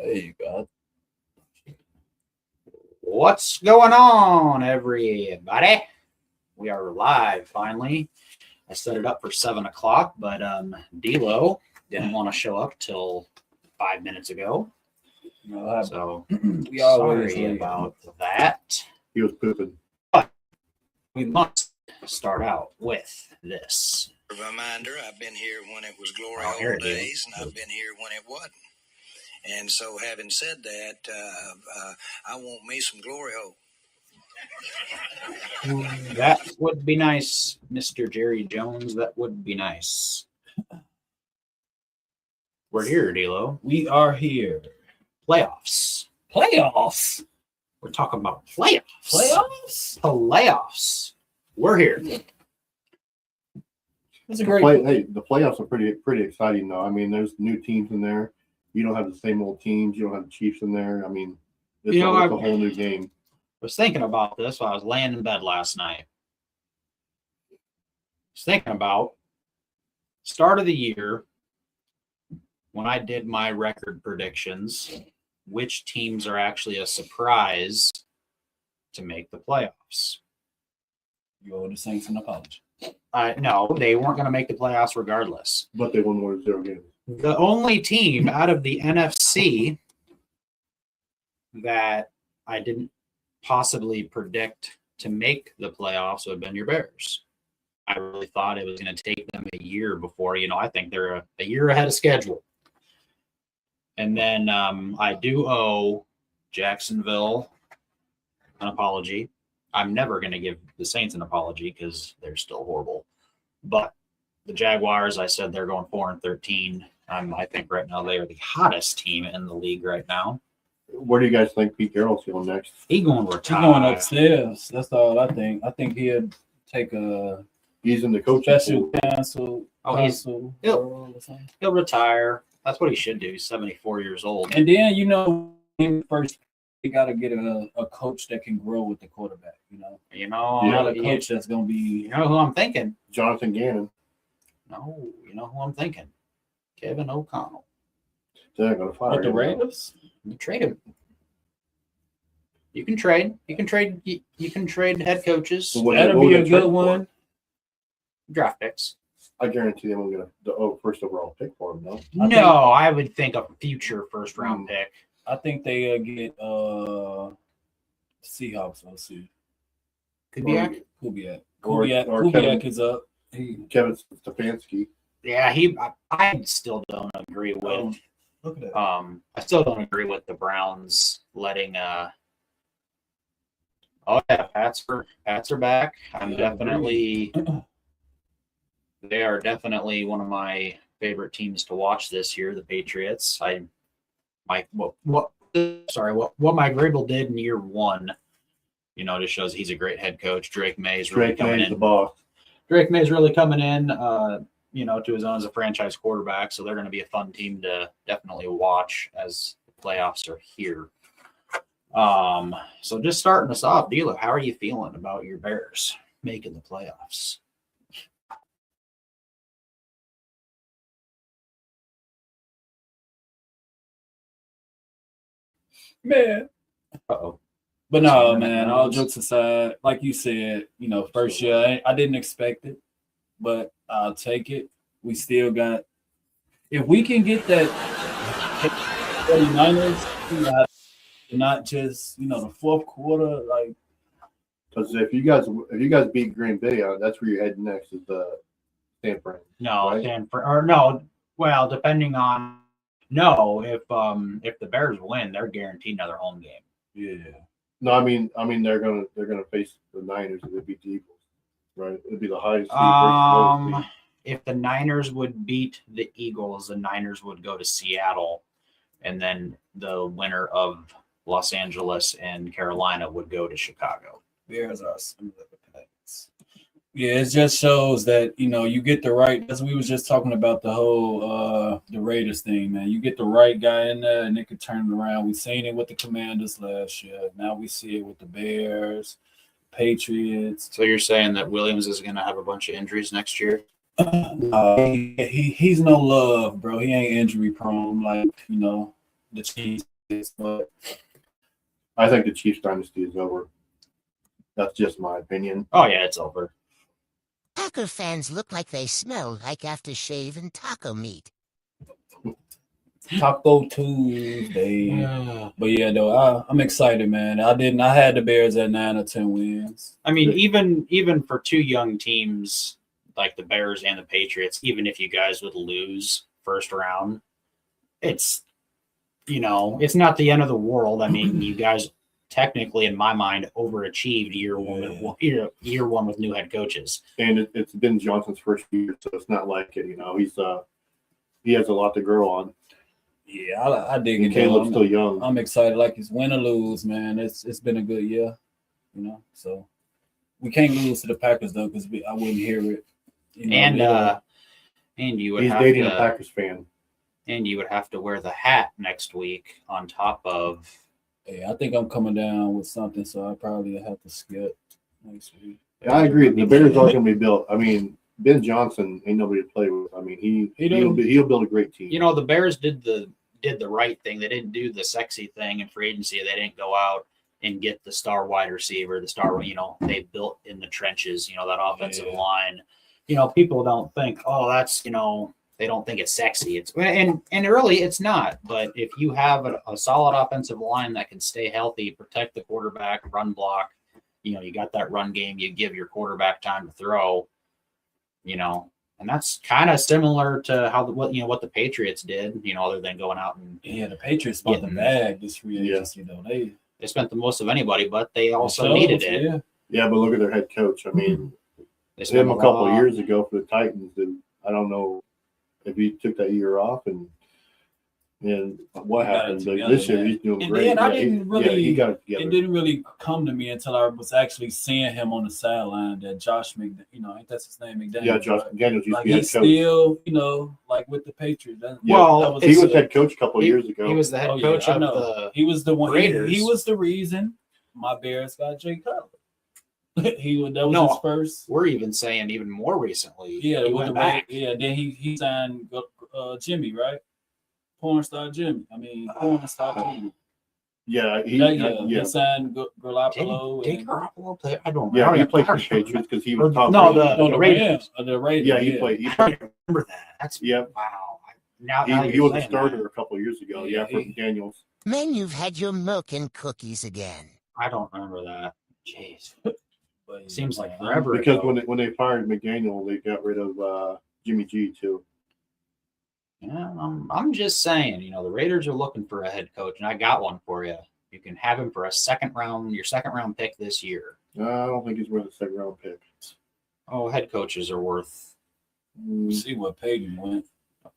There you go. What's going on, everybody? We are live finally. I set it up for 7 o'clock, but D'Lo didn't want to show up till 5 minutes ago. No, So we always sorry late. about that. He was pooping. We must start out with this. Reminder, I've been here when it was glory Oh, here hole it is. days, and I've been here when it wasn't. And so, having said that, I want me some glory hole. That would be nice, Mr. Jerry Jones. That would be nice. We're here, D'Lo. We are here. Playoffs. Playoffs. We're talking about playoffs. Playoffs. We're here. That's a great. The playoffs are pretty exciting though. I mean, there's new teams in there. You don't have the same old teams. You don't have the Chiefs in there. I mean, it's a whole new game. I was thinking about this while I was laying in bed last night. I was thinking about start of the year when I did my record predictions, which teams are actually a surprise to make the playoffs. You owe the Saints an apology. No, they weren't going to make the playoffs regardless. But they won more than 0 games. The only team out of the NFC that I didn't possibly predict to make the playoffs would have been your Bears. I really thought it was going to take them a year before, I think they're a year ahead of schedule. And then I do owe Jacksonville an apology. I'm never going to give the Saints an apology because they're still horrible. But the Jaguars, I said they're going 4-13. I think right now they are the hottest team in the league right now. Where do you guys think Pete Carroll's going next? He's going to He's retire. going upstairs. That's all I think. I think he'd take a He's in the coaching special pool. counsel. He'll retire. That's what he should do. He's 74 years old. And then first you got to get a coach that can grow with the quarterback. Not a coach that's going to be. You know who I'm thinking? Jonathan Gannon. No, you know who I'm thinking? Kevin O'Connell. They're going to fire What, the him. Raiders? You trade him. You can trade. You can trade head coaches, So what That'll are be they a gonna good trade for? one. draft picks. I guarantee them we're going to the first overall pick for him, though. I would think a future first round pick. I think they get Seahawks. Let's see. Kubiak? Kubiak. Or Kubiak Kevin- is up. Kevin Stefanski. Yeah, I still don't agree with. Look at that. I still don't agree with the Browns letting. Oh yeah, Pats are back. They are definitely one of my favorite teams to watch this year. The Patriots. What Mike Vrabel did in year one, just shows he's a great head coach. Drake May's really coming in. The boss. Drake May's really coming in, to his own as a franchise quarterback. So they're going to be a fun team to definitely watch as the playoffs are here. So just starting us off, D'Lo, how are you feeling about your Bears making the playoffs? Man. Uh-oh. But no, man, all jokes aside, like you said, first year, I didn't expect it, but I'll take it. We still got, if we can get that 49ers, not just, the fourth quarter, like. Because if you guys beat Green Bay, that's where you're heading next is the San Fran. No, right? Stanford, or no. Well, depending on if the Bears win, they're guaranteed another home game. Yeah. No, I mean they're gonna face the Niners if they beat the Eagles, right? It'd be the highest seed versus lowest seed. If the Niners would beat the Eagles, the Niners would go to Seattle, and then the winner of Los Angeles and Carolina would go to Chicago. Bears are similar to Pats. Yeah, it just shows that, you get the right, as we was just talking about the whole the Raiders thing, man. You get the right guy in there and it could turn it around. We seen it with the Commanders last year. Now we see it with the Bears, Patriots. So you're saying that Williams is going to have a bunch of injuries next year? No, he's no love, bro. He ain't injury prone. Like, the Chiefs. But I think the Chiefs dynasty is over. That's just my opinion. Oh yeah, it's over. Packer fans look like they smell like aftershave and taco meat. Taco Tuesday. But yeah, though, I'm excited, man. I had the Bears at 9 or 10 wins. I mean, even for two young teams like the Bears and the Patriots, even if you guys would lose first round, it's it's not the end of the world. I mean, you guys technically, in my mind, overachieved year one with new head coaches. And it's Ben Johnson's first year, so it's not like it. He has a lot to grow on. Yeah, I dig And it. Caleb's still young. I'm excited. Like it's win or lose, man. It's been a good year, So we can't lose to the Packers though, because I wouldn't hear it. And you would He's have dating to, a Packers fan. and you would have to wear the hat next week on top of. Yeah, I think I'm coming down with something, so I probably have to skip next week. Yeah, I agree. The Bears are going to be built. I mean, Ben Johnson ain't nobody to play with. I mean, he'll build a great team. The Bears did the right thing. They didn't do the sexy thing in free agency. They didn't go out and get the star wide receiver, they built in the trenches, that offensive line. People don't think, that's, they don't think it's sexy. It's and really it's not. But if you have a solid offensive line that can stay healthy, protect the quarterback, run block, you got that run game, you give your quarterback time to throw, and that's kind of similar to what the Patriots did, other than going out and the Patriots bought the bag this free agency, they spent the most of anybody, but they also needed it. Yeah, but look at their head coach. I mean, They him a couple of years ago for the Titans, and I don't know if he took that year off and what happened. But this year he's doing and great. then I didn't really. he got it together. It didn't really come to me until I was actually seeing him on the sideline. That Josh ain't that's his name, McDaniels? Yeah, Josh McDaniels used to Like be head he's coach. still, like with the Patriots. He was head coach a couple of years ago. He was the head coach of the. He was the one. Raiders. He was the reason my Bears got Jay Cutler. That was his first. We're even saying even more recently. Yeah, he went back. Yeah, then he signed Jimmy, right? Porn star Jimmy. Porn star Jimmy. Yeah, He signed Garoppolo. Did Garoppolo play? I don't. Yeah, I he don't played for the remember. Patriots because he was top. No, rated. the Raiders. The Raiders. Yeah, he played. I don't remember that. That's Yep. wow. Now He was a starter a couple of years ago. Yeah, for Daniels. Man, you've had your milk and cookies again. I don't remember that. Jeez, But, seems like forever. Because ago. when they fired McDaniel, they got rid of Jimmy G too. Yeah, I'm just saying, the Raiders are looking for a head coach, and I got one for you. You can have him for your second round pick this year. I don't think he's worth a second round pick. Oh, head coaches are worth. see what Peyton went.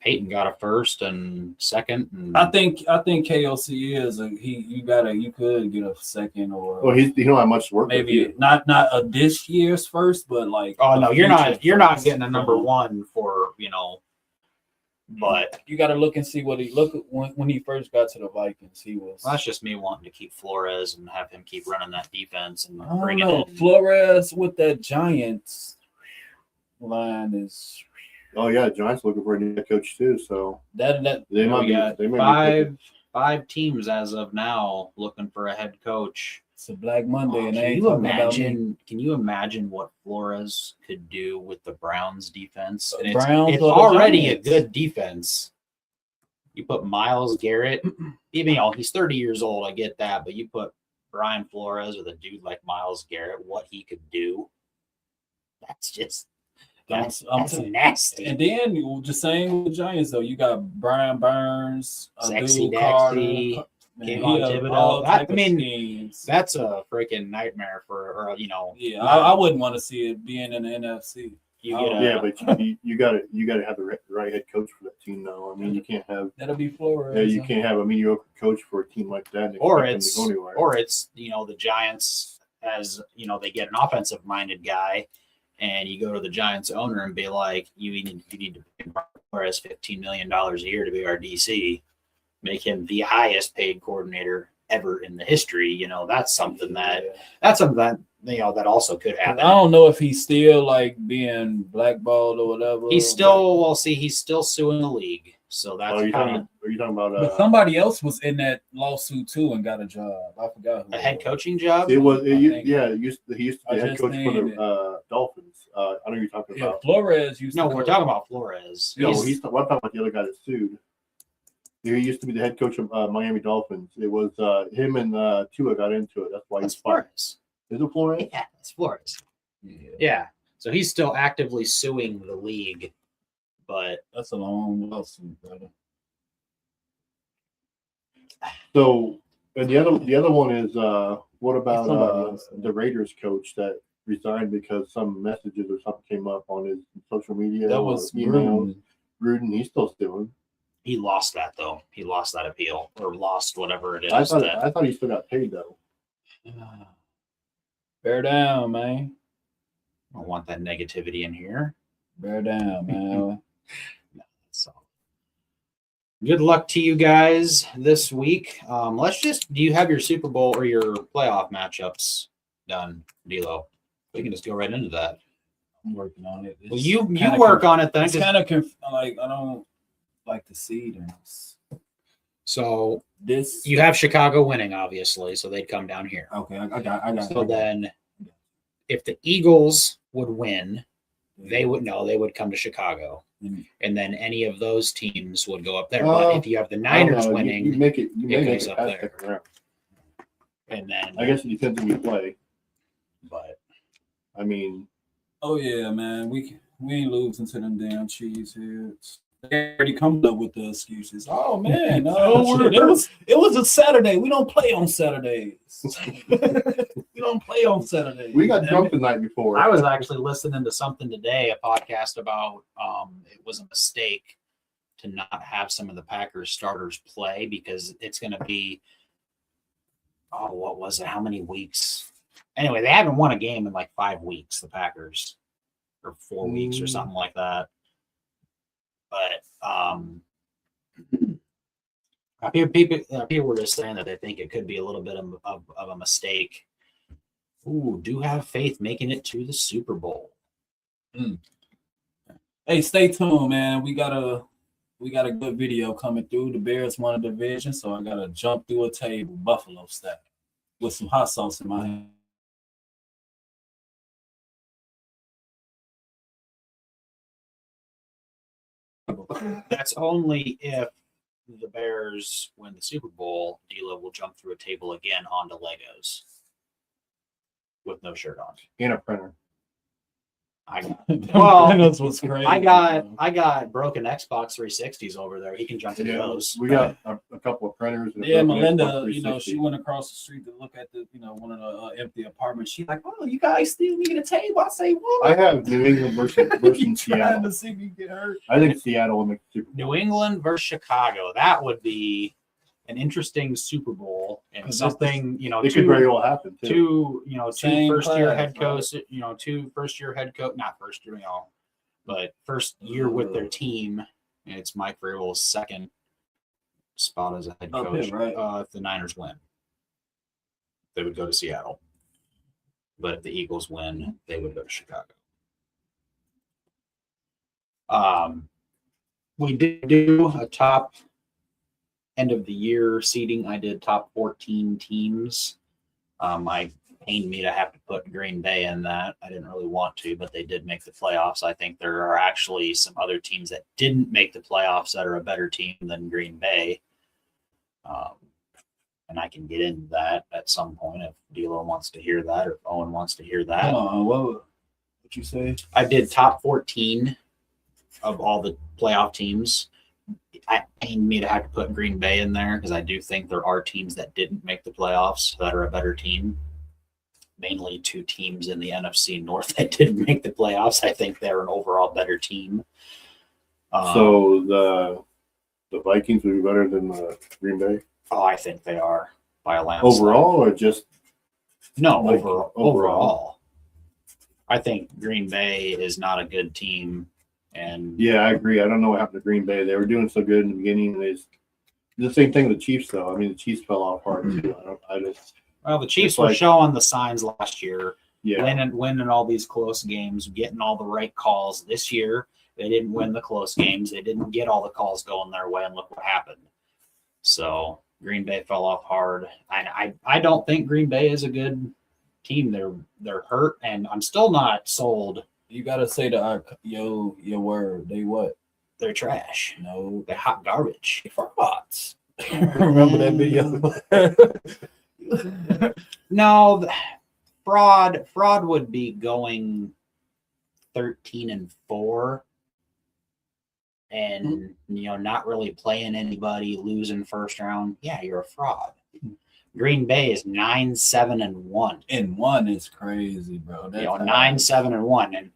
Peyton got a first and second. And I think KOC is you could get a second or Well, he don't have much to work with maybe here. not a this year's first, but like oh no, a you're not future getting a first. number one for but You got to look and see what he look when he first got to the Vikings. He was. that's just me wanting to keep Flores and have him keep running that defense and I don't bring know. it in. Flores with that Giants line is Oh yeah, Giants looking for a new head coach too. So that they might We be. got They might be five teams as of now looking for a head coach. it's a Black Monday, and they Can ain't you talking about me. imagine? Can you imagine what Flores could do with the Browns defense? And Browns it's or the already Giants? a good defense. You put Myles Garrett, even he's 30 years old. I get that, but you put Brian Flores with a dude like Myles Garrett, what he could do. That's That's nasty. And then you just saying with the Giants though, you got Brian Burns, Sexy Abdul Carter, Dexy, man, Kayvon he had Thibodeau. all type I of mean, schemes. That's a freaking nightmare for Yeah, I wouldn't want to see it being in the NFC. you Oh, get Yeah, but you got to have the right head coach for that team now. I mean, you can't have That'll be Flores. you can't have a mediocre coach for a team like that. And or expect them it's to go anywhere. or it's the Giants as they get an offensive minded guy, and you go to the Giants owner and be like, you need to pay Flores $15 million a year to be our DC, make him the highest paid coordinator ever in the history. That's something that that also could I happen. don't know if he's still like being blackballed or whatever. He's still suing the league. So Oh, that's are you kind of talking about But somebody else was in that lawsuit too and got a job. I forgot who a it head was. coaching job. it was I think- he used to be I head just coach for seen it. the Dolphins. I know who you're talking Yeah, about. Flores used No, to we're coach- talking about Flores. No, He's- I'm talking about the other guy that sued. He used to be the head coach of Miami Dolphins. It was him and Tua got into it. That's why that's he's fired. Flores. Is it Flores? Yeah, that's Flores. Yeah, Yeah. So he's still actively suing the league, but that's a long lawsuit, brother. So, and the other one is what about Somebody else. the Raiders coach that resigned because some messages or something came up on his social media? That or was emails. Gruden. Gruden, he's still suing. he lost that though. He lost that appeal or lost whatever it is. I that- thought he still got paid though. Bear down, man. I don't want that negativity in here. Bear down, man. So good luck to you guys this week. Do you have your Super Bowl or your playoff matchups done, D'Lo? We can just go right into that. I'm working on it. Well, you work on it then. It's kind of like I don't like the seedings. So This you have Chicago winning, obviously, so they'd come down here. okay? I got. So then, if the Eagles would win, they would come to Chicago, Mhm. and then any of those teams would go up there. But if you have the Niners winning, you make it. You may make goes it up past there. second round. and then I guess it depends on you play. but I mean, Oh yeah, man. We ain't losing to them damn cheeseheads. They already come up with the excuses. Oh man, it was a Saturday. We don't play on Saturdays. We don't play on Saturdays. we got Damn drunk it. the night before. I was actually listening to something today, a podcast about it was a mistake to not have some of the Packers starters play because it's going to be what was it? How many weeks? Anyway, they haven't won a game in like 5 weeks, the Packers, or 4 weeks or something like that. But people were just saying that they think it could be a little bit of a mistake. Ooh, do have faith making it to the Super Bowl. Hey, stay tuned, man. We got a good video coming through. The Bears won a division, so I gotta jump through a table, Buffalo style, with some hot sauce in my hand. That's only if the Bears win the Super Bowl. D'Lo will jump through a table again onto Legos with no shirt on. in a printer. Well, That's what's crazy. I got broken Xbox 360s over there. He can jump through those. We got a couple of printers. And a Yeah, broken Melinda, Xbox you know, 360. she went across the street to look at the, one of the empty apartments. She's like, "Oh, you guys still need a table?" I say, "What?" I have New England versus You trying Seattle. to see me get hurt? I think Seattle will make the Super Bowl. New England versus Chicago. That would be an interesting Super Bowl and 'Cause something, It could very well happen too. two Same first-year class, head bro. coach, two first-year head coach, not first year, but first year with their team. And it's Mike Vrabel's second spot as a head Up coach. here, right? If the Niners win, they would go to Seattle. But if the Eagles win, they would go to Chicago. We did do a top end of the year seeding. I did top 14 teams. I pained me to have to put Green Bay in that. I didn't really want to, but they did make the playoffs. I think there are actually some other teams that didn't make the playoffs that are a better team than Green Bay. And I can get into that at some point if D'Lo wants to hear that or if Owen wants to hear that. Hold on, what you say? I did top 14 of all the playoff teams. I pained me to have to put Green Bay in there because I do think there are teams that didn't make the playoffs that are a better team. Mainly 2 teams in the NFC North that didn't make the playoffs. I think they're an overall better team. So the Vikings would be better than the Green Bay I think they are by a landslide. overall, or just No, Like, overall. I think Green Bay is not a good team. And yeah, I agree. I don't know what happened to Green Bay. They were doing so good in the beginning, and the same thing with the Chiefs, though. I mean, the Chiefs fell off hard too. well, the Chiefs It's were like- showing the signs last year. Yeah, Winning all these close games, getting all the right calls. This year, They didn't win the close games. They didn't get all the calls going their way, and look what happened. So Green Bay fell off hard. I don't think Green Bay is a good team. They're hurt, and I'm still not sold. You gotta say your word. They what? They're trash. No, They're hot garbage. frauds. Remember that video? No, fraud would be going 13-4 and not really playing anybody, losing first round. Yeah, you're a fraud. Green Bay is 9-7-1. And one is crazy, bro. That's 9-7-1,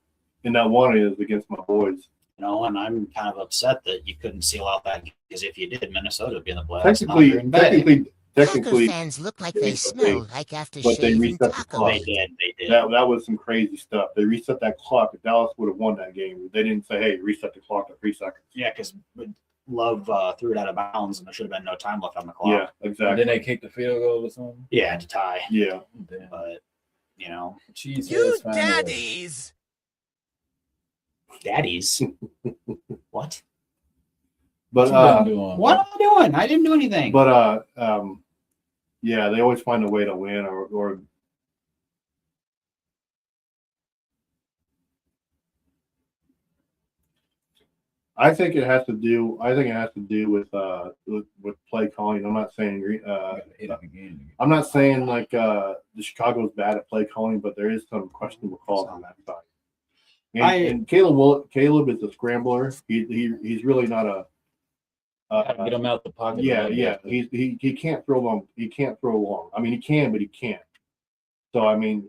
And that one is against my boys. and I'm kind of upset that you couldn't seal out that game, because if you did, Minnesota would be in the playoffs. not Green Bay. Packer Technically, fans look like they- they smell like after but they shaving reset the tacos. clock. They did. that was some crazy stuff. They reset that clock. If Dallas would have won that game, they didn't say, "Hey, reset the clock at 3 seconds." Yeah, because Love threw it out of bounds, and there should have been no time left on the clock. Yeah, And exactly. then they kicked the field goal or something. Yeah, to tie. Yeah, Damn. But Cheese You heads found a way. daddies! daddies. What? but What you been doing, What bro? am I doing? I didn't do anything. yeah, they always find a way to win or I think it has to do with play calling. I'm not saying Hit it again. I'm not saying like the Chicago's bad at play calling, but there is some questionable calls on that side. And Caleb is a scrambler. He's really not a Gotta get him out the pocket. yeah. He can't throw long. He can't throw long. I mean, he can, but he can't. So I mean,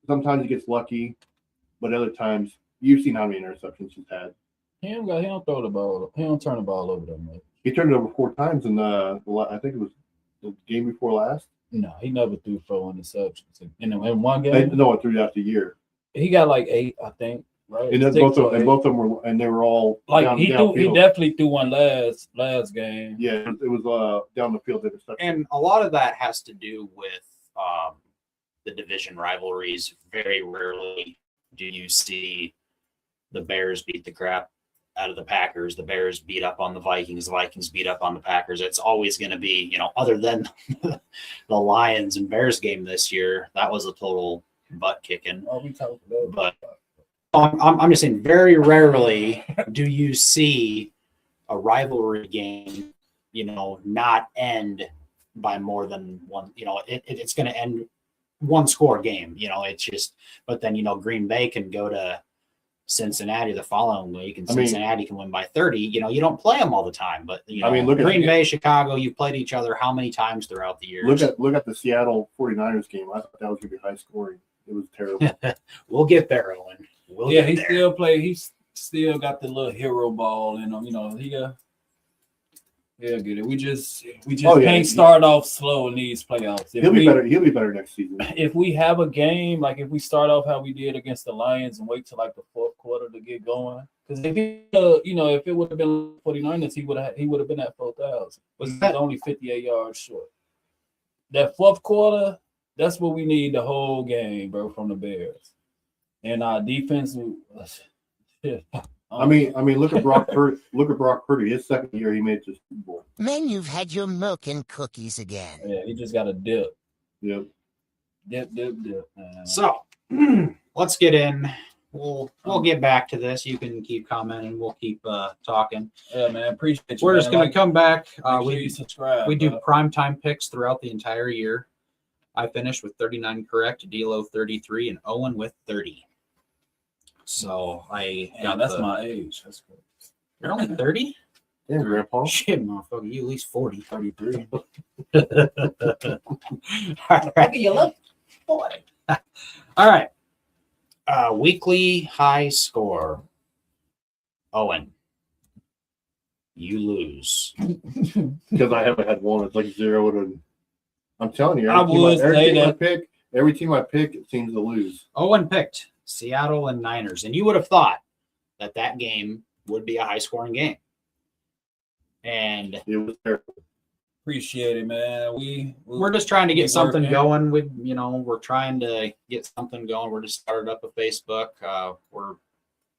sometimes he gets lucky, but other times you've seen how many interceptions he's had. He don't throw the ball. He don't turn the ball over that much. He turned it over 4 times in I think it was the game before last. No, he never threw 4 interceptions. In one game, No, it threw out the year. he got like 8, I think. Right? And then 6 both or of 8. them were, and they were all Like down, he downfield. definitely threw one last game. Yeah, it was down the field interception. And a lot of that has to do with the division rivalries. Very rarely do you see the Bears beat the crap out of the Packers. The Bears beat up on the Vikings. The Vikings beat up on the Packers. It's always going to be, other than the Lions and Bears game this year, that was a total butt kicking. Oh, we talked about But I'm just saying, very rarely do you see a rivalry game, not end by more than one. It's going to end one score game. It's just. But then Green Bay can go to Cincinnati the following week, and Cincinnati can win by 30. You don't play them all the time, but look at Green Bay, Chicago. You've played each other how many times throughout the years? Look at the Seattle 49ers game. I thought that was going to be high scoring. It was terrible. We'll get there, Owen. he still play. He still got the little hero ball in him. He'll get it. We just can't start off slow in these playoffs. He'll be better. He'll be better next season. If we have a game, like if we start off how we did against the Lions and wait till like the fourth quarter to get going, because if if it would have been 49ers, he would have been at 4,000. But he's only 58 yards short. That fourth quarter, that's what we need the whole game, bro, from the Bears. And our defense. I mean, look at Brock Purdy. Look at Brock Purdy. His second year, he made it to Super Bowl. Man, you've had your milk and cookies again. Yeah, he just got a dip. Yep. Dip, man. So let's get in. We'll get back to this. You can keep commenting. We'll keep talking. Yeah, man, appreciate you. We're just gonna come back. Make sure you subscribe. We do bro. primetime picks throughout the entire year. I finished with 39 correct, D'Lo 33, and Owen with 30. So I got that's my age. That's cool. You're only 30? Yeah, Grandpa. Shit, motherfucker, you at least 40. 33. All right. You look 40. All right. Weekly high score. Owen, you lose. Because I haven't had one. It's like 0 to. I'm telling you, I would say that. Every team I pick, it seems to lose. Owen picked Seattle and Niners, and you would have thought that game would be a high-scoring game. And It was terrible. Appreciate it, man. we're just trying to get something working. going. We're trying to get something going. We're just started up a Facebook. We're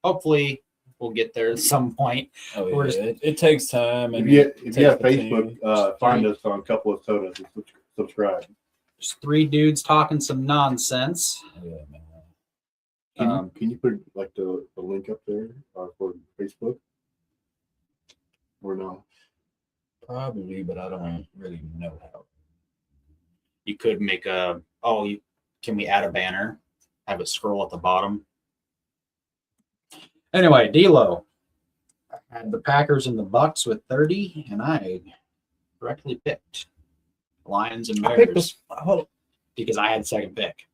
hopefully we'll get there at some point. Oh, We're yeah. just- It takes time. If And you, it if you have takes Facebook, find us on a couple of sodas and subscribe. Just three dudes talking some nonsense. Yeah, man. Can you put like the link up there for Facebook? Or no? Probably, but I don't really know how. You could make can we add a banner? Have it scroll at the bottom. Anyway, D'Lo. I had the Packers and the Bucks with 30, and I correctly picked Lions and Bears because I had second pick.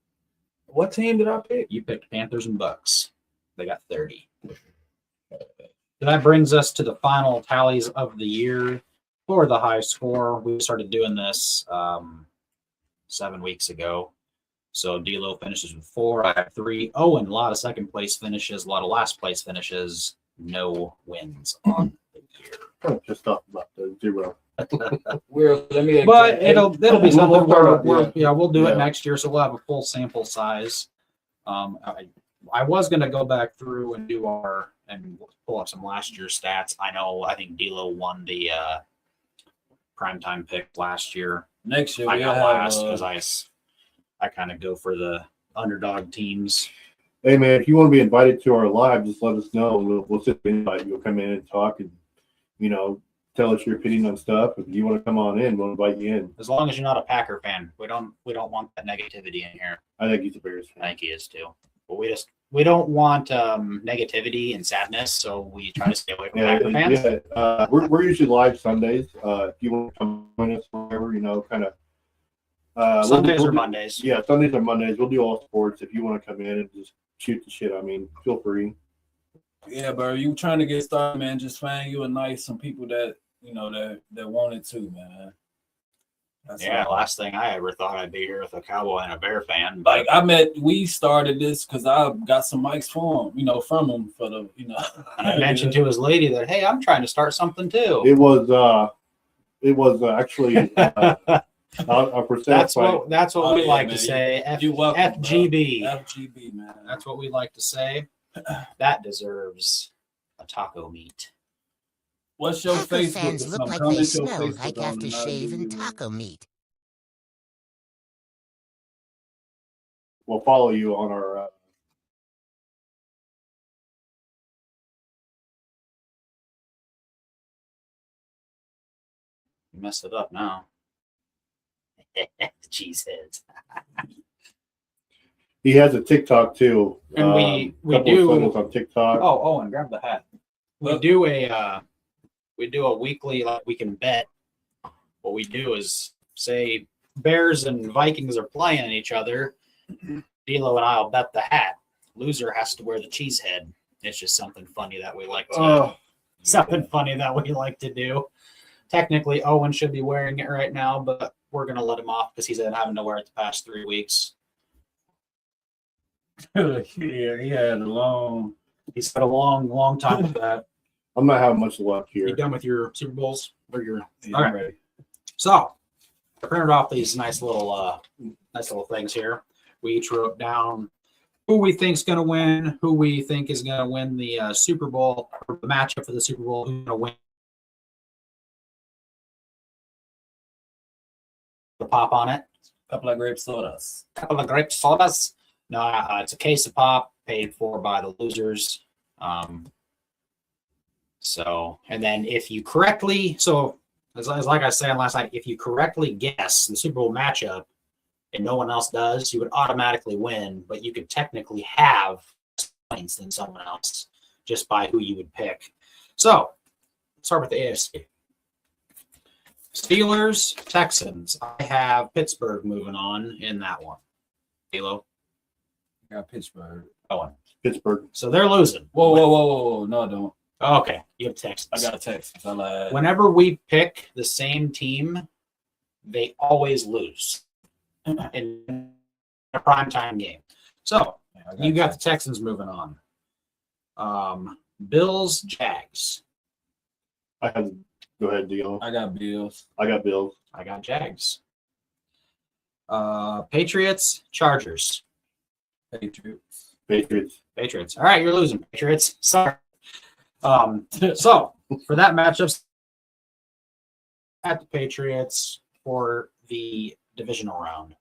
What team did I pick? You picked Panthers and Bucks. They got 30. So that brings us to the final tallies of the year for the high score. We started doing this 7 weeks ago. So D'Lo finishes with 4. I have 3. Owen, a lot of second place finishes, a lot of last place finishes. No wins on the year. Just talk about the 0. Let me. But it'll be We'll something start where off, we'll do Yeah. it next year, so we'll have a full sample size. I was gonna go back through and pull up some last year's stats. I think D'Lo won the primetime pick last year. next year. I we'll got have, last because I kind of go for the underdog teams. Hey man, if you want to be invited to our live, just let us know. We'll sit and invite you. You'll come in and talk and tell us your opinion on stuff. If you want to come on in, we'll invite you in. As long as you're not a Packer fan, we don't want that negativity in here. I think he's a Bears I fan. think he is too. But we don't want negativity and sadness, so we try to stay away from Packer fans. Yeah. We're usually live Sundays. If you want to come join us, whatever, kind of. Sundays we'll or do- Mondays. Yeah, Sundays or Mondays. We'll do all sports. If you want to come in and just shoot the shit, feel free. Yeah, bro. You trying to get started, man? Just find you some people that that want it too, man. That's Yeah, all. last thing I ever thought I'd be here with a Cowboy and a Bear fan. But We started this because I got some mics for him, from him for the, and I mentioned to his lady that, hey, I'm trying to start something too. It was actually for That's satisfied. what Oh, we yeah, like man. to say. You welcome, bro. FGB. FGB, man. That's what we like to say. That deserves a taco meat. What's your Taco Facebook? fans look like Comment they your smell Facebook like on after the shaving video. taco meat. We'll follow you on our. You messed it up now. Cheeseheads. He has a TikTok too. And we couple do- of photos on TikTok. Oh, and grab the hat. We do a weekly, like, we can bet. What we do is say Bears and Vikings are playing each other. D'Lo and I'll bet the hat. Loser has to wear the cheese head. It's just something funny that we like to do. Technically, Owen should be wearing it right now, but we're gonna let him off because he's been having to wear it the past 3 weeks. Yeah, he had a long. He's had a long time with that. I'm not having much luck You here. done with your Super Bowls or your? Yeah, All I'm right. ready. So I printed off these nice little things here. We each wrote down who we think's going to win, who we think is going to win the Super Bowl, or the matchup for the Super Bowl, who's going to win. The pop on it. Couple of grape sodas. Couple of grape sodas. No, it's a case of pop paid for by the losers. And then if you correctly, as like I said last night, if you correctly guess the Super Bowl matchup and no one else does, you would automatically win, but you could technically have points than someone else just by who you would pick. So let's start with the AFC. Steelers, Texans. I have Pittsburgh moving on in that one. Halo. Got Pittsburgh. Owen. Pittsburgh. So they're losing. Whoa. No, I don't. Okay, you have Texans. I got a text. I lied. Whenever we pick the same team, they always lose in a primetime game. So I you got the text. Texans moving on. Bills, Jags. Go ahead, Dion. I got Bills. I got Bills. I got Jags. Patriots, Chargers. Patriots. Patriots. Patriots. All right, you're losing, Patriots. Sorry. So for that matchup, at the Patriots for the divisional round.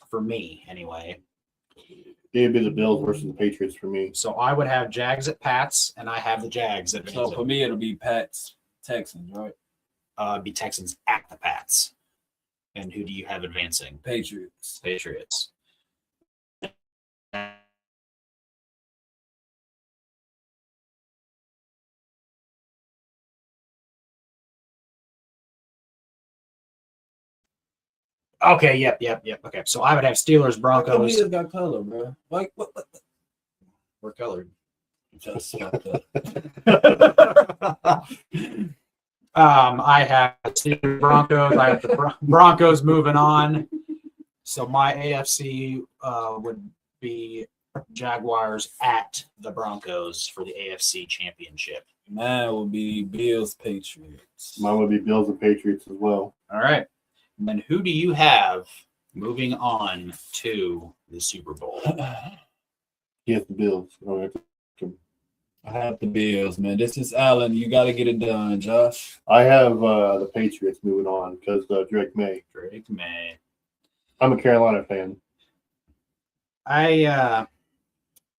For me, anyway. It'd be the Bills versus the Patriots for me. So I would have Jags at Pats, and I have the Jags at So for me, it'll be Pats, Texans, right? Be Texans at the Pats. And who do you have advancing? Patriots. Patriots. Okay, yep. Okay, so I would have Steelers, Broncos. We got color, bro. Like what? We're colored. Just fucked up. I have Steelers, Broncos. I have the Broncos moving on. So my AFC would be Jaguars at the Broncos for the AFC Championship. Mine will be Bills, Patriots. Mine would be Bills and Patriots as well. All right. And then who do you have moving on to the Super Bowl? Yes, the Bills. I have the Bills, man. This is Allen. You got to get it done, Josh. I have the Patriots moving on because Drake May. Drake May. I'm a Carolina fan. I'm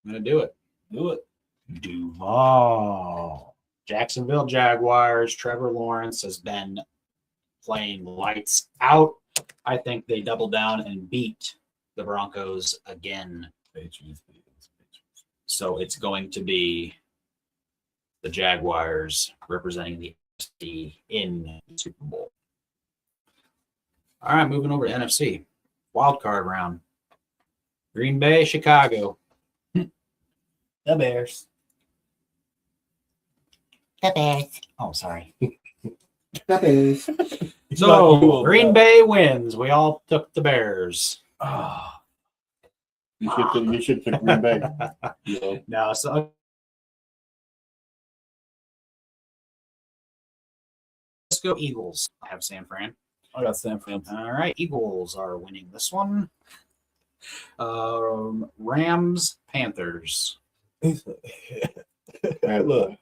gonna do it. Do it. Duval. Jacksonville Jaguars. Trevor Lawrence has been playing lights out. I think they double down and beat the Broncos again. Patriots. So it's going to be the Jaguars representing the NFC in the Super Bowl. All right, moving over to NFC. Wild card round. Green Bay, Chicago. The Bears. The Bears. Oh, sorry. That is. So Green Bay wins. We all took the Bears. Ah, You should pick Green Bay. You know? No, so let's go Eagles. I have San Fran. I got San Fran. All right, Eagles are winning this one. Rams, Panthers. And, Look.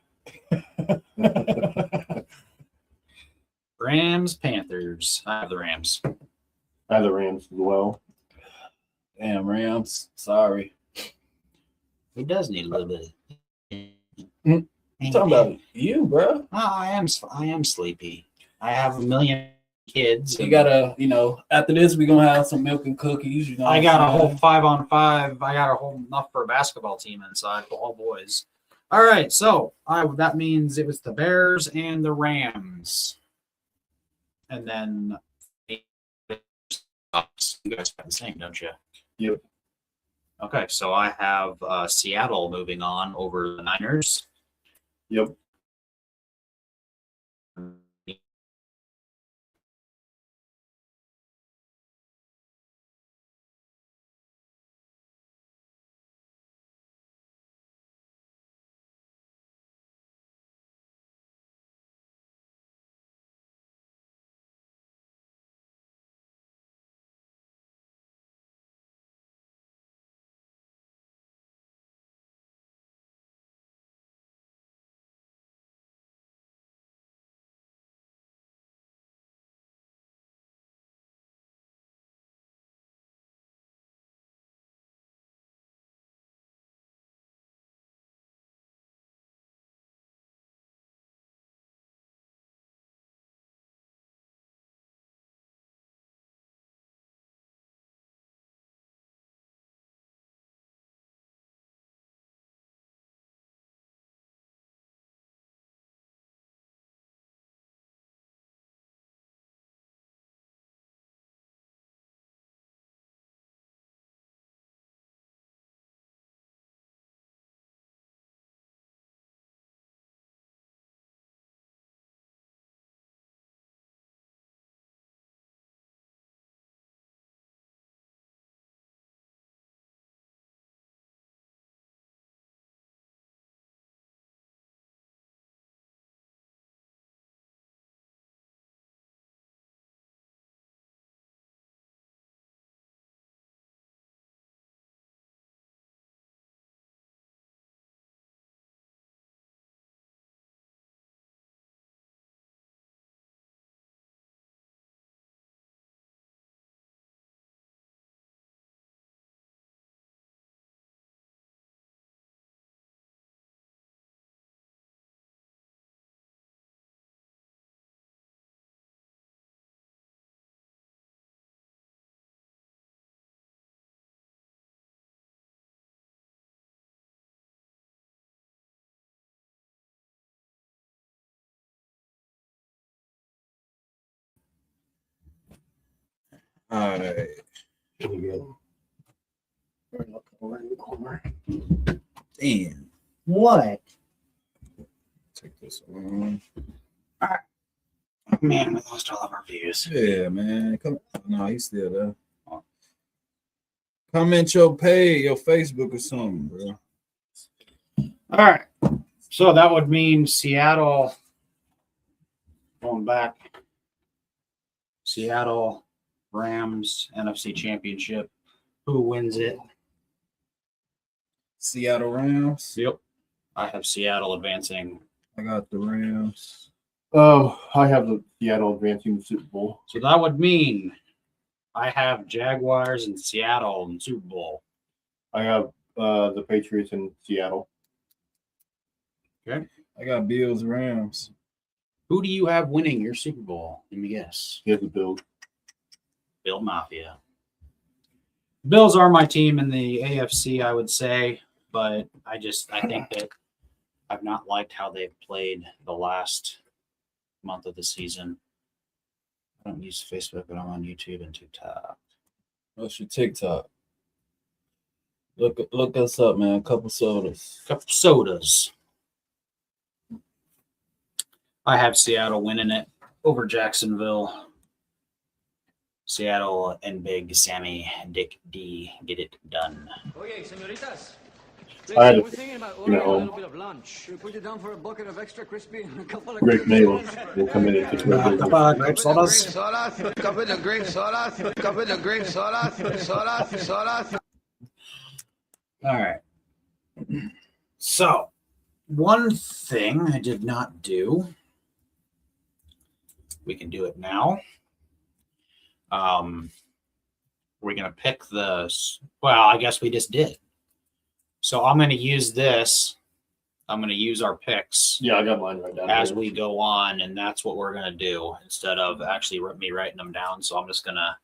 Rams, Panthers. I have the Rams. I have the Rams as well. Damn, Rams. Sorry. He does need a little bit. I'm talking about you, bro. Oh, I am sleepy. I have a million kids. You gotta, after this, we're gonna have some milk and cookies. You know, I what got a I'm whole saying? 5-on-5. I got a whole enough for a basketball team inside for all boys. All right, so that means it was the Bears and the Rams, and then you guys have the same, don't you? Yep. Okay, so I have Seattle moving on over the Niners. Yep. All right. Really good. Look over in the corner. Damn. What? Take this one. Man, we lost all of our views. Yeah, man. Come. No, he's still there. Comment your page, your Facebook or something, bro. All right. So that would mean Seattle going back. Seattle Rams NFC Championship. Who wins it? Seattle Rams. Yep. I have Seattle advancing. I got the Rams. I have the Seattle advancing the Super Bowl. So that would mean I have Jaguars and Seattle in the Super Bowl. I have the Patriots in Seattle. I got Bills Rams. Who do you have winning your Super Bowl? Let me guess. He has the Bills. Bill Mafia. Bills are my team in the AFC, I would say, but I think that I've not liked how they've played the last month of the season. I don't use Facebook, but I'm on YouTube and TikTok. What's your TikTok? Look us up, man. A couple sodas. Couple sodas. I have Seattle winning it over Jacksonville. Seattle and Big Sammy Dick D get it done. Okay, senoritas. I had Listen, to- we're thinking about you ordering a know, little bit of lunch. Should we put you down for a bucket of extra crispy and a couple of Greg crispy Nail sodas? will come in and take my business. Grape sodas. Cup in the grape soda, cup in the grape soda. All right. So, one thing I did not do, we can do it now. We're going to pick I guess we just did. So I'm going to use this. I'm going to use our picks Yeah, I got mine right down as here. we go on, and that's what we're going to do instead of actually me writing them down. So I'm just going to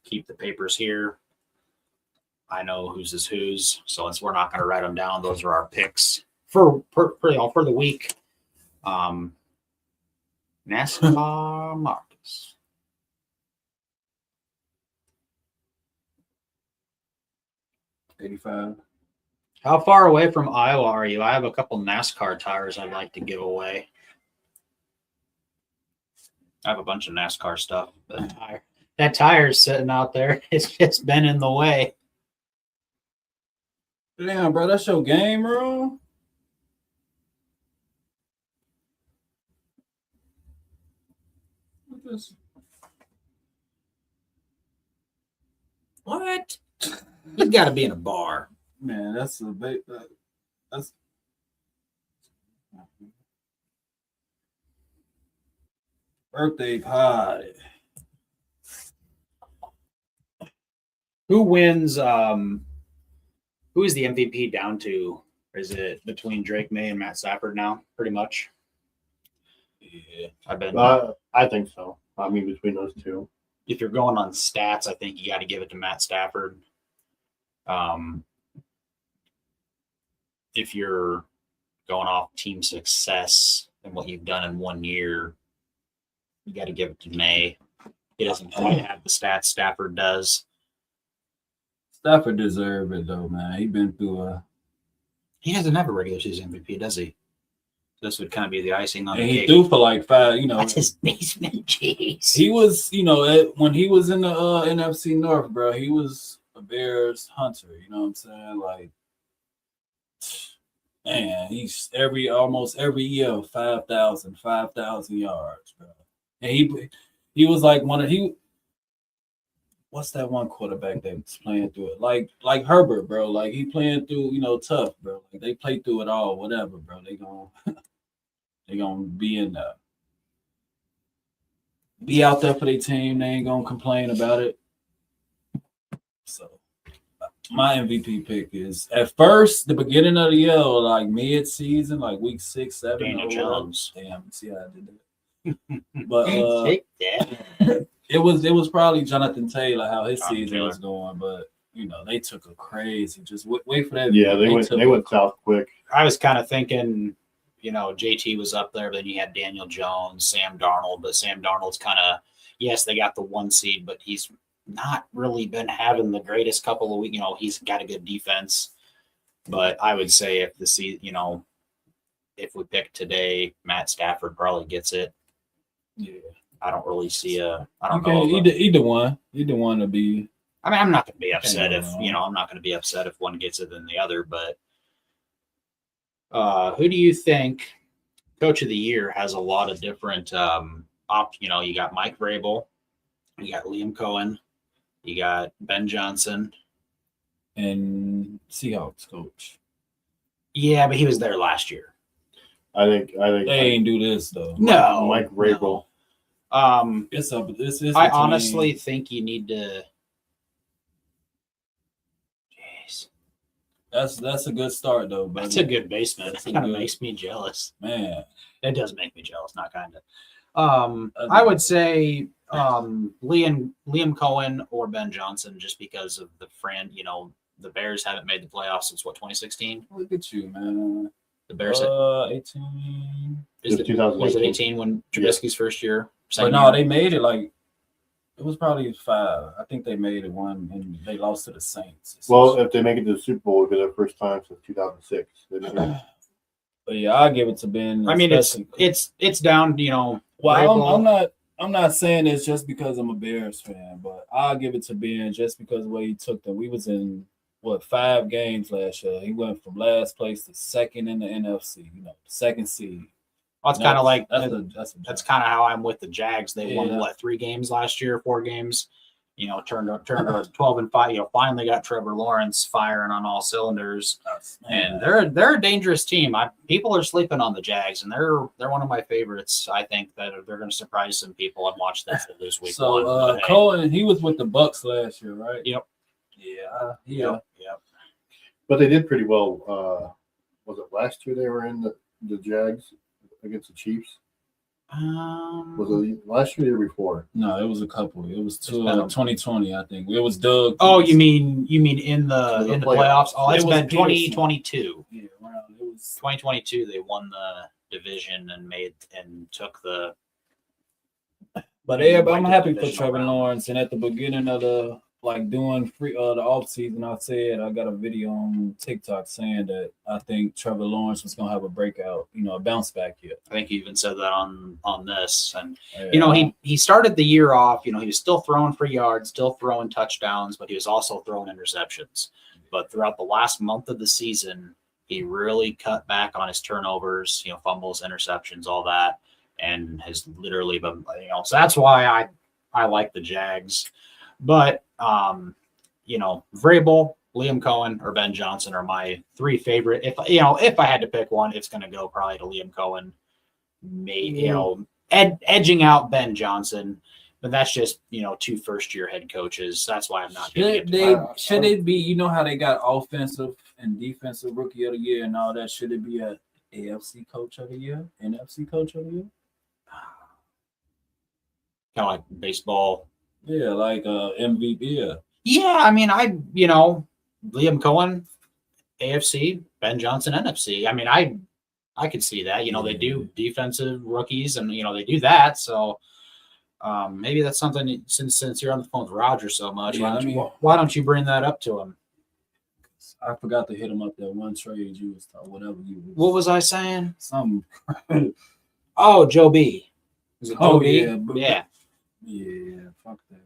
keep the papers here. I know whose is whose, so since we're not going to write them down, those are our picks for the week. NASCAR Marcus. $85. How far away from Iowa are you? I have a couple NASCAR tires I'd like to give away. I have a bunch of NASCAR stuff, but that tire's sitting out there. It's just been in the way. Damn, bro, that's your game, bro. What? He's got to be in a bar. Man, that's a big. That's birthday party. Who wins? Who is the MVP down to? Is it between Drake May and Matt Stafford now? Pretty much. Yeah. I've been. I think so. I mean, between those two. If you're going on stats, I think you got to give it to Matt Stafford. If you're going off team success and what you've done in 1 year, you got to give it to May. He doesn't quite have the stats Stafford does. Stafford deserve it though, man. He been through a. He doesn't have a regular season MVP, does he? This would kind of be the icing on And the he cake. threw for like 5. You know, That's his basement. Jeez. he was. You know, when he was in the NFC North, bro, he was a Bears hunter. You know what I'm saying? Like, man, he's almost every year 5,000 yards, bro. And he was like what's that one quarterback that's playing through it? Like Herbert, bro. Like he playing through, tough, bro. Like they play through it all, whatever, bro. They gonna be in there. Be out there for their team. They ain't gonna complain about it. So my MVP pick is at first the beginning of the year, or like mid-season, like week 6, 7. Daniel Jones. Damn, see how I did that. But Take that. it was probably Jonathan Taylor how his Jonathan season Taylor. was going, but they took a crazy. Just wait for that. Yeah, they went south quick. I was kind of thinking, JT was up there, but then you had Daniel Jones, Sam Darnold, but Sam Darnold's kind of, yes, they got the 1 seed, but he's not really been having the greatest couple of weeks. You know, he's got a good defense, but I would say if if we pick today, Matt Stafford probably gets it. Yeah. I don't really see I don't Okay, know. either one to be. I mean, I'm not going to be upset if, wrong. I'm not going to be upset if one gets it than the other, but who do you think Coach of the Year has a lot of different you got Mike Vrabel, you got Liam Cohen, you got Ben Johnson. And Seahawks coach. Yeah, but he was there last year. I think They ain't do this though. No, Mike Vrabel. It's up. This is. I honestly think you need to. Jeez, That's a good start though. But that's a good basement. That's It a kind of good- makes me jealous. man. It does make me jealous, not kind of. I would say Liam Cohen or Ben Johnson, just because of the Bears haven't made the playoffs since 2016. Look at you, man. The Bears 18. is It's it 2018. 18 when Trubisky's first year? But Second no, year? they made it like it was probably 5. I think they made it 1 and they lost to the Saints. Well, if they make it to the Super Bowl, it'll be their first time since 2006. But yeah, I'll give it to Ben. I mean, especially- it's down. Well, Vrabel. I'm not saying this just because I'm a Bears fan, but I'll give it to Ben just because of the way he took them. We was in 5 games last year. He went from last place to second in the NFC. Second seed. Well, it's kind of like that's kind of how I'm with the Jags. They won Yeah. 3 games last year, 4 games. Turned 12-5. Finally got Trevor Lawrence firing on all cylinders, and they're a dangerous team. People are sleeping on the Jags, and they're one of my favorites. I think that they're going to surprise some people. I've watched them for this week. So but hey. Cohen, he was with the Bucks last year, right? Yep. Yeah. Yep. But they did pretty well. Was it last year they were in the Jags against the Chiefs? Was it last year or the year before? No, it was a couple. It was It's been a- 2020, I think. It was Doug. Oh, you mean in the In the playoffs? Oh, it's It was been Peterson. 2022. Yeah, well, it was 2022, they won the division and took the. But I'm happy for Trevor Lawrence. And at the beginning of doing the off season, I said I got a video on TikTok saying that I think Trevor Lawrence was gonna have a breakout, a bounce back year. I think you even said that on this, and Yeah. he started the year off. He was still throwing for yards, still throwing touchdowns, but he was also throwing interceptions. But throughout the last month of the season, he really cut back on his turnovers, fumbles, interceptions, all that, and has literally been, so that's why I like the Jags. But Vrabel, Liam Cohen, or Ben Johnson are my 3 favorite. If I had to pick one, it's going to go probably to Liam Cohen, maybe edging out Ben Johnson. But that's just 2 first-year head coaches. That's why I'm not. Should it be? How they got offensive and defensive rookie of the year and all that? Should it be a AFC coach of the year, NFC coach of the year? Kind of like baseball. Yeah, like MVP. Yeah. Yeah, I mean, Liam Cohen, AFC, Ben Johnson, NFC. I mean, I could see that. They do defensive rookies, and they do that. So maybe that's something. Since you're on the phone with Roger so much, why don't you bring that up to him? I forgot to hit him up that one trade you was talking, whatever you was. What was I saying? Some. Oh, Joe B. Is it Joe B? Yeah. Yeah, fuck that.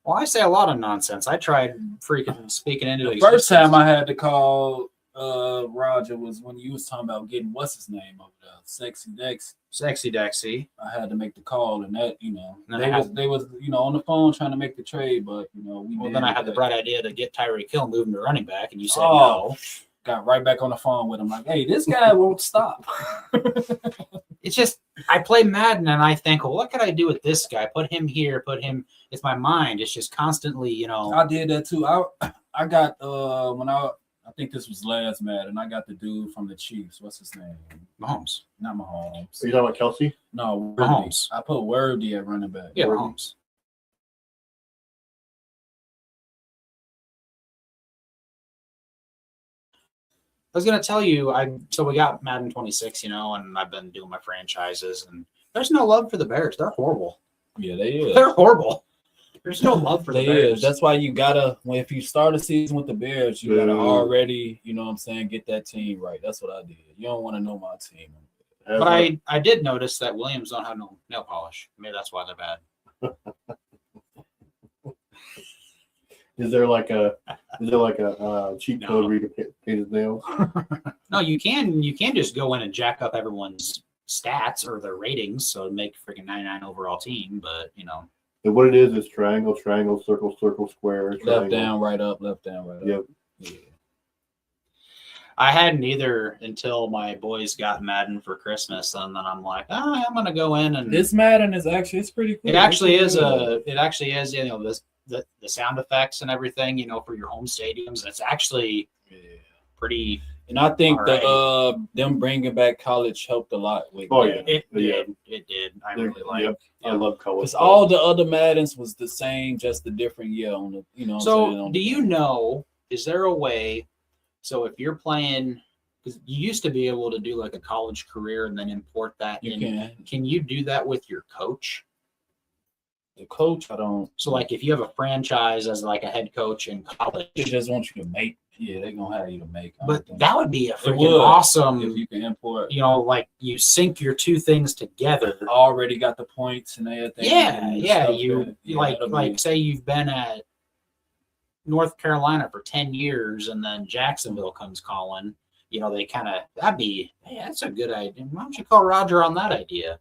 Well, I say a lot of nonsense. I tried freaking speaking into The it. first time I had to call Roger was when you was talking about getting what's his name over there, Sexy Dex. Sexy Dexy. I had to make the call, and that And they was on the phone trying to make the trade, but Then I had the bright idea to get Tyreek Hill moving to running back, and you said Oh. no. Got right back on the phone with him, like, hey, this guy won't stop. It's just I play Madden and I think, well, what could I do with this guy? Put him here, it's my mind. It's just constantly, I did that too. I got when I think this was last Madden, I got the dude from the Chiefs. What's his name? Mahomes. Not Mahomes. Are you talking about Kelsey? No, Worthy. Mahomes. I put Worthy at running back. Yeah, Worthy. Mahomes. I was gonna tell you, so we got Madden 26, and I've been doing my franchises, and there's no love for the Bears. They're horrible. Yeah, they is. They're horrible. There's still love for the There is. Bears. That's why you gotta. If you start a season with the Bears, you gotta already, you know what I'm saying, get that team right. That's what I did. You don't want to know my team. But I did notice that Williams don't have no nail polish. Maybe that's why they're bad. Is there like a cheat code where you can paint his nails? No, you can just go in and jack up everyone's stats or their ratings, so make a freaking 99 overall team. But And what it is triangle, triangle, circle, circle, square, Left triangle. down, right up, left down, right up. Yep. Yeah. I hadn't either until my boys got Madden for Christmas, and then I'm like, I'm gonna go in and This Madden is actually it's pretty cool. it actually It's is good. the sound effects and everything, for your home stadiums. It's actually Yeah. pretty. And I think All them bringing back college helped a lot with. Oh, yeah. It Yeah. did. It did. I really like. Yep. I love color. Because all the other Maddens was the same, just a different year on the. You know. What I'm saying, So, on do the- you know? Is there a way? So, if you're playing, because you used to be able to do like a college career and then import that You in. can. Can you do that with your coach? The coach, I don't. So, like, if you have a franchise as like a head coach in college, They just want you to make. Yeah, they're gonna have you to make. I but don't think. that would be a It freaking would, awesome. if you can import. Like you sync your two things together. Already got the points and everything. Yeah, and yeah. stuff You that- yeah, like that'll like be- say you've been at North Carolina for 10 years, and then Jacksonville comes calling. They kind of that's a good idea. Why don't you call Roger on that idea?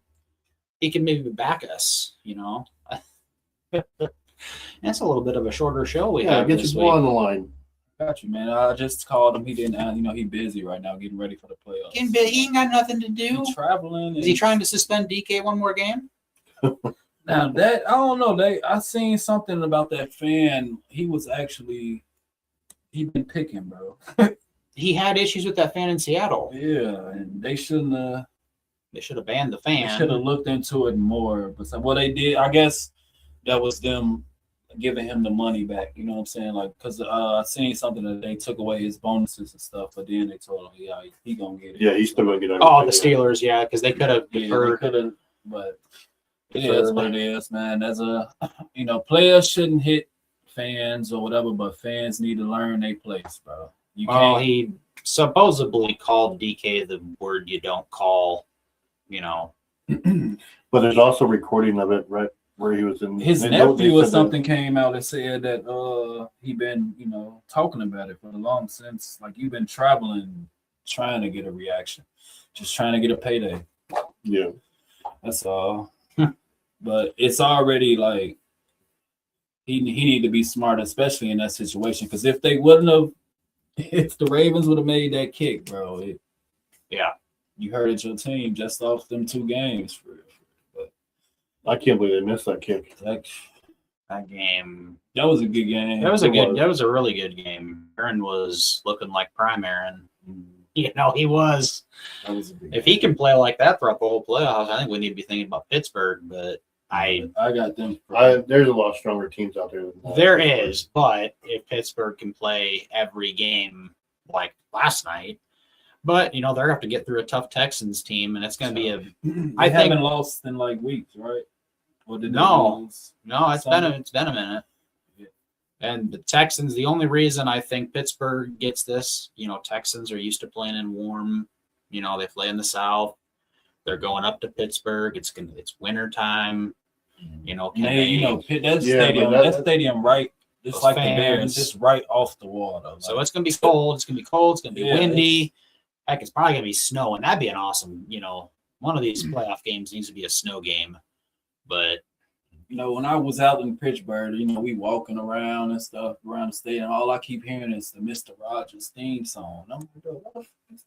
He can maybe back us. That's a little bit of a shorter show we Yeah, have get this your ball on week. the line. Got you, man. I just called him. He didn't. He busy right now, getting ready for the playoffs. He ain't got nothing to do. He traveling. Is he trying to suspend DK one more game? Now that I don't know. I seen something about that fan. He been picking, bro. He had issues with that fan in Seattle. Yeah, and they shouldn't have. They should have banned the They fan. should have looked into it more. But what they did, I guess, that was them giving him the money back. You know what I'm saying? Like, because I seen something that they took away his bonuses and stuff, but then they told him, yeah, he gonna get it. Yeah, he's still gonna get Oh, the everything. Steelers, yeah, because they could have Yeah, they deferred. could have, but it Deferred. is what it is, man. As players shouldn't hit fans or whatever, but fans need to learn their place, bro. You Well, can't. he supposedly called DK the word you don't call. But there's also recording of it, right, where he was in His they nephew or said that- something came out and said that he been talking about it for the long since, like you've been traveling trying to get a reaction, just trying to get a payday. Yeah. That's all. But it's already like he need to be smart, especially in that situation, because if they wouldn't have, if the Ravens would have made that kick, bro, Yeah. you hurted your team just off them 2 games. I can't believe they missed that kick. That Game. was a good game. That was a really good game. Aaron was looking like prime Aaron. He was. That was a good If he can play like that throughout the whole playoffs, I think we need to be thinking about Pittsburgh. But I got them. There's a lot stronger teams out there. Than that. there is. But if Pittsburgh can play every game like last night, but they're gonna have to get through a tough Texans team, and it's gonna be I I think- haven't lost in like weeks, right? Or did they No. lose? No, it's Sunday? been a minute. Yeah. And the Texans, the only reason I think Pittsburgh gets this, Texans are used to playing in warm, they play in the South. They're going up to Pittsburgh. It's winter time. Can they- That Yeah, stadium, but that stadium, right? Just Those like fans. the Bears, just right off the wall, though. so it's gonna be cold. It's gonna be cold. It's gonna be Yeah, windy. Heck, it's probably gonna be snow, and that'd be an awesome. One of these playoff games needs to be a snow game. But when I was out in Pittsburgh, we walking around and stuff around the stadium. All I keep hearing is the Mr. Rogers theme song. I'm like, bro, what the f-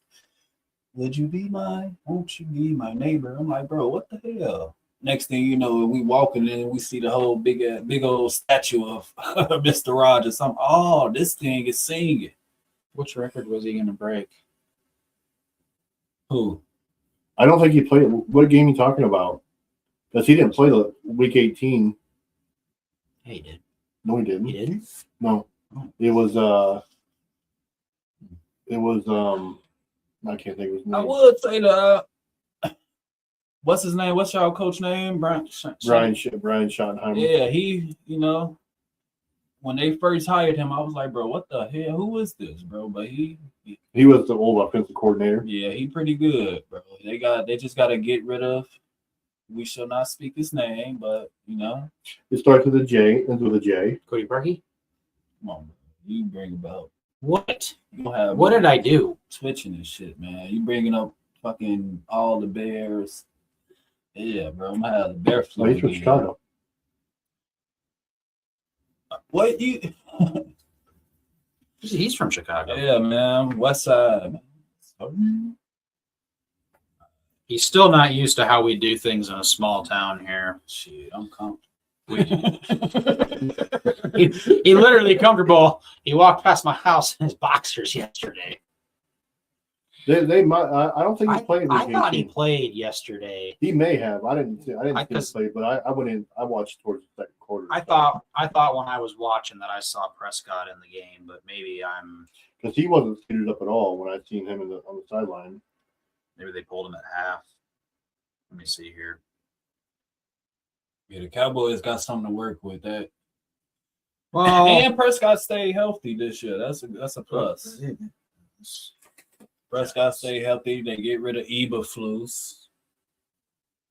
would you be my? Won't you be my neighbor? I'm like, bro, what the hell? Next thing you know, we walking in and we see the whole big old statue of Mr. Rogers. This thing is singing. which record was he gonna break? Who? I don't think he played. What game are you talking about? Because he didn't play the week 18. Yeah, he did. No, he didn't. He didn't. No, it was. I can't think of his name. I would say what's his name? What's y'all coach name? Brian Schottenheimer. Yeah, he, when they first hired him, I was like, bro, what the hell? Who is this, bro? But He was the old offensive coordinator. yeah, he pretty good, bro. They just got to get rid of. We shall not speak his name, but It starts with a J, ends with a J. Cody Parkey? come on, bro. You bring about. What? You don't have What did I do? twitching and shit, man? You bringing up fucking all the Bears. Yeah, bro. I'm gonna have the Bear flu. Oh, he's from again. Chicago. What you? He's from Chicago. Yeah, man. West Side. He's still not used to how we do things in a small town here. Shit, I'm comfortable. He literally comfortable. He walked past my house in his boxers yesterday. They might. I don't think he's played. I thought he played yesterday. He may have. I didn't see him 'cause- play, but I went in. I watched towards the second quarter. I thought when I was watching that I saw Prescott in the game, but maybe because he wasn't suited up at all when I seen him on the sideline. maybe they pulled him at half. Let me see here. Yeah, the Cowboys got something to work with. That Well, and Prescott stayed healthy this year. That's a plus. Prescott stay healthy. They get rid of Eberflus.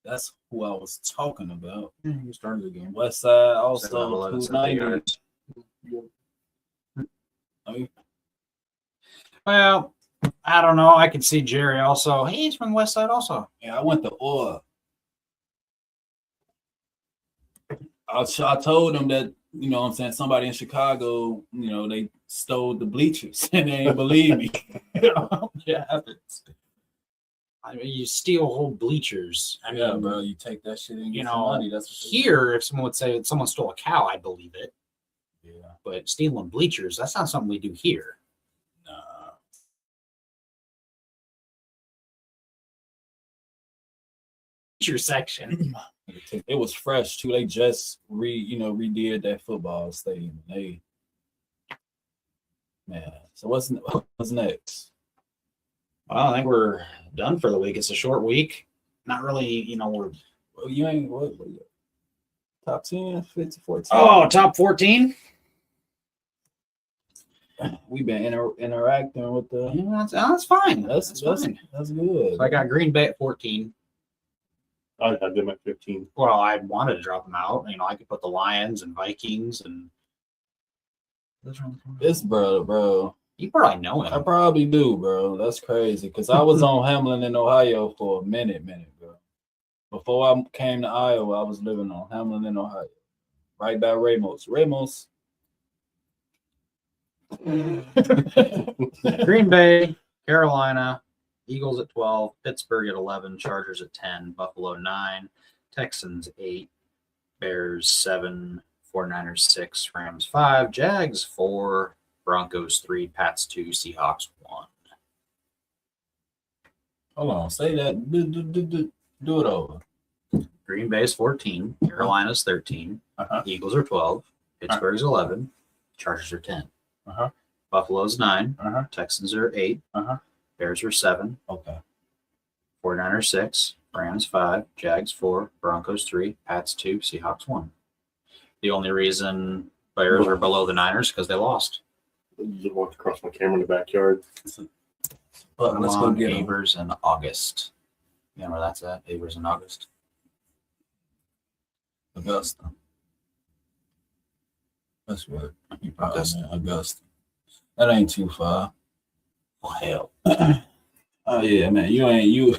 That's who I was talking about. he started the game. West Side 7 also 11 290. Well, I don't know. I can see Jerry also. Hey, he's from the West Side also. Yeah, I went to Orr. I told them that, what I'm saying, somebody in Chicago, they stole the bleachers and they ain't believe me. Yeah, happens. I mean, you steal whole bleachers. I Yeah, mean, bro, you take that shit and get you some know, money. That's what they here, if someone would say someone stole a cow, I believe it. do. Yeah, But stealing bleachers, that's not something we do here. nah. Bleacher section. It was fresh too. They just redid that football stadium. So what's next? Well, I think we're done for the week. It's a short week. Not really, we're. Well, you ain't what top 10, 50, 14. Oh, top 14? We've been interacting with the. Yeah, that's fine. That's fine. That's good. So I got Green Bay at 14. I had them at 15. Well, I wanted to drop them out. I could put the Lions and Vikings and. This bro. You probably know I him. probably do, bro. That's crazy. Because I was on Hamlin in Ohio for a minute, bro. Before I came to Iowa, I was living on Hamlin in Ohio. Right by Ramos. Green Bay, Carolina, Eagles at 12, Pittsburgh at 11, Chargers at 10, Buffalo 9, Texans 8, Bears 7, 49ers 6, Rams 5, Jags 4, Broncos 3, Pats 2, Seahawks 1. Hold on. Say that. Do it over. Green Bay's 14, Carolina's 13, Uh-huh. Eagles are 12, Pittsburgh's 11, Chargers are 10. Uh-huh. Buffalo's 9, Uh-huh. Texans are 8, Uh-huh. Bears are 7, Okay. 49ers 6, Rams 5, Jags 4, Broncos 3, Pats 2, Seahawks 1. The only reason Bears are below the Niners because they lost. Just walked across my camera in the backyard. But let's go get 'em. Avers in August. You know where that's at? Avers in August. Augusta. That's what. Augusta. Augusta. That ain't too far. Oh, hell. Oh yeah, man. You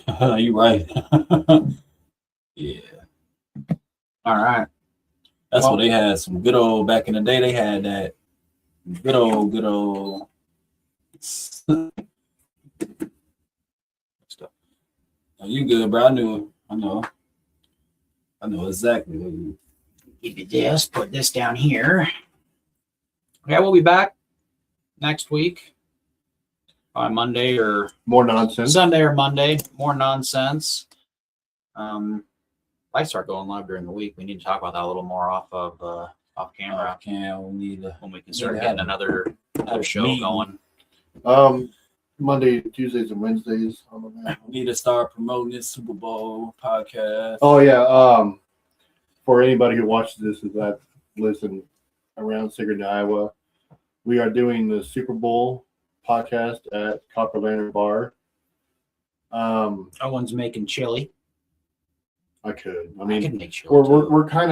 right. Yeah. All right. That's Well- what they had. Some good old back in the day. They had that good old stuff. Oh, you good, bro? I know exactly what you. Give you this, put this down here. Okay, we'll be back next week on Monday or More nonsense. Sunday or Monday. More nonsense. I start going live during the week. We need to talk about that a little more off camera We need to. when we can start Yeah. getting another show meeting. going. Monday, Tuesdays, and Wednesdays on the map. Need to start promoting this Super Bowl podcast. Oh yeah. For anybody who watches this that lives in around Sigourney, Iowa, we are doing the Super Bowl podcast at Copper Lantern Bar. Owen's making chili. I could. I I mean, can make chili. too. we're kind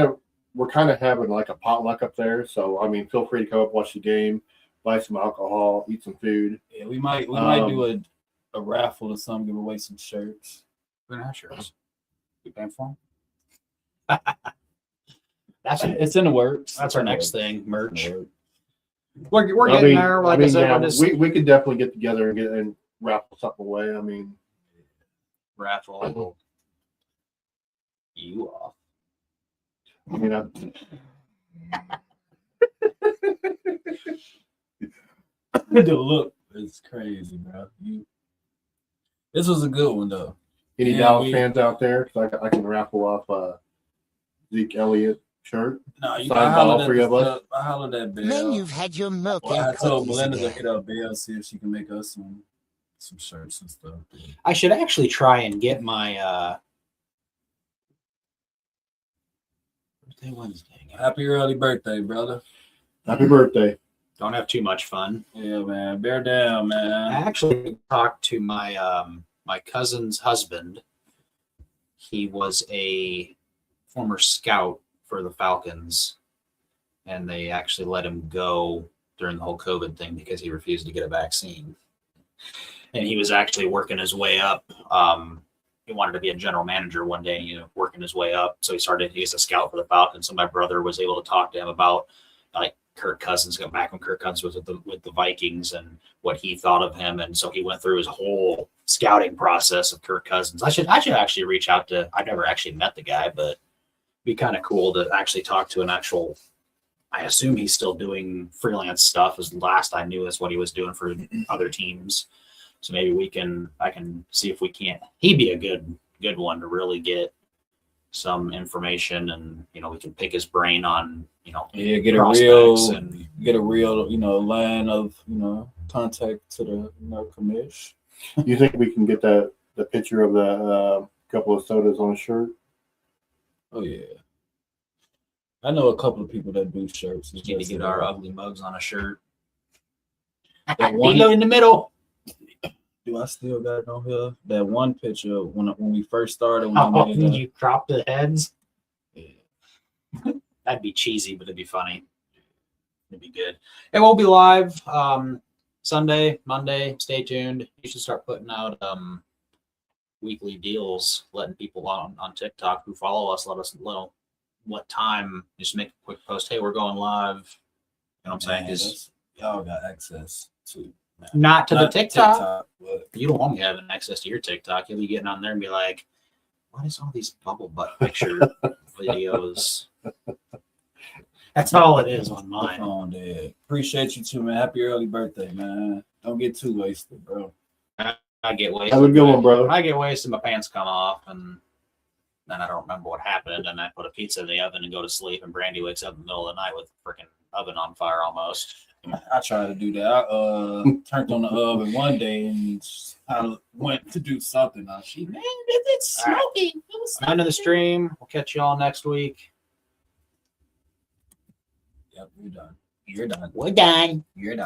of having like a potluck up there. So I mean, feel free to come up, watch the game, buy some alcohol, eat some food. Yeah, we might do a raffle or something, give away some shirts. We're gonna have shirts. You paying for them? It's in the works. That's our next thing. It's Merch. in the works. We're getting there. Like I said, yeah, we're just we could definitely get together and raffle something away. I mean, raffle you off. I mean, The look is crazy, bro. This was a good one though. any Yeah, Dallas we- fans out there? So I can raffle off a Zeke Elliott shirt. No, you Signed can by holler all at three of us. I hollered at Bill. Man, you've had your milk Well, I and told cookies Melinda to again. hit up Bill, see if she can make us some shirts and stuff. I should actually try and get my birthday Wednesday. Happy early birthday, brother. Happy birthday! Don't have too much fun. Yeah, man. Bear down, I man. actually talked to my my cousin's husband. He was a former scout for the Falcons, and they actually let him go during the whole COVID thing because he refused to get a vaccine. And he was actually working his way up. He wanted to be a general manager one day, and working his way up. So he's a scout for the Falcons. So my brother was able to talk to him about like Kirk Cousins, go back when Kirk Cousins was with the Vikings and what he thought of him. And so he went through his whole scouting process of Kirk Cousins. I should actually reach out to, I've never actually met the guy, but it'd be kind of cool to actually talk to an actual, I assume he's still doing freelance stuff. As last I knew is what he was doing for other teams. So maybe I can see if we can't, he'd be a good one to really get some information, and we can pick his brain on Yeah, get prospects and a real, line of, contact to the commish. You think we can get the picture of the couple of sodas on a shirt? Oh yeah. I know a couple of people that do shirts. we need to get our ugly mugs on a shirt. That one- Dilo in the middle. Do I still got it on here? That one picture when we first started. When Oh, I made you drop the heads. Yeah. That'd be cheesy, but it'd be funny. It'd be good. It won't be live Sunday, Monday. Stay tuned. You should start putting out weekly deals, letting people on TikTok who follow us let us know what time. Just make a quick post. Hey, we're going live. You know what I'm saying? Man, 'Cause y'all got access to not to the not TikTok. but You don't want me having access to your TikTok. You'll be getting on there and be like, what is all these bubble butt picture videos? That's all it is on the mine. phone dead. Appreciate you too, man. Happy early birthday, man. Don't get too wasted, bro. I get wasted. Have a good one, brother. I get wasted, my pants come off, and then I don't remember what happened. And I put a pizza in the oven and go to sleep, and Brandy wakes up in the middle of the night with the freaking oven on fire almost. I tried to do that. I turned on the oven one day and I went to do something. Man, it's smoking. It was I'm into the stream. We'll catch you all next week. Yep, you're done. You're done. We're done. You're done.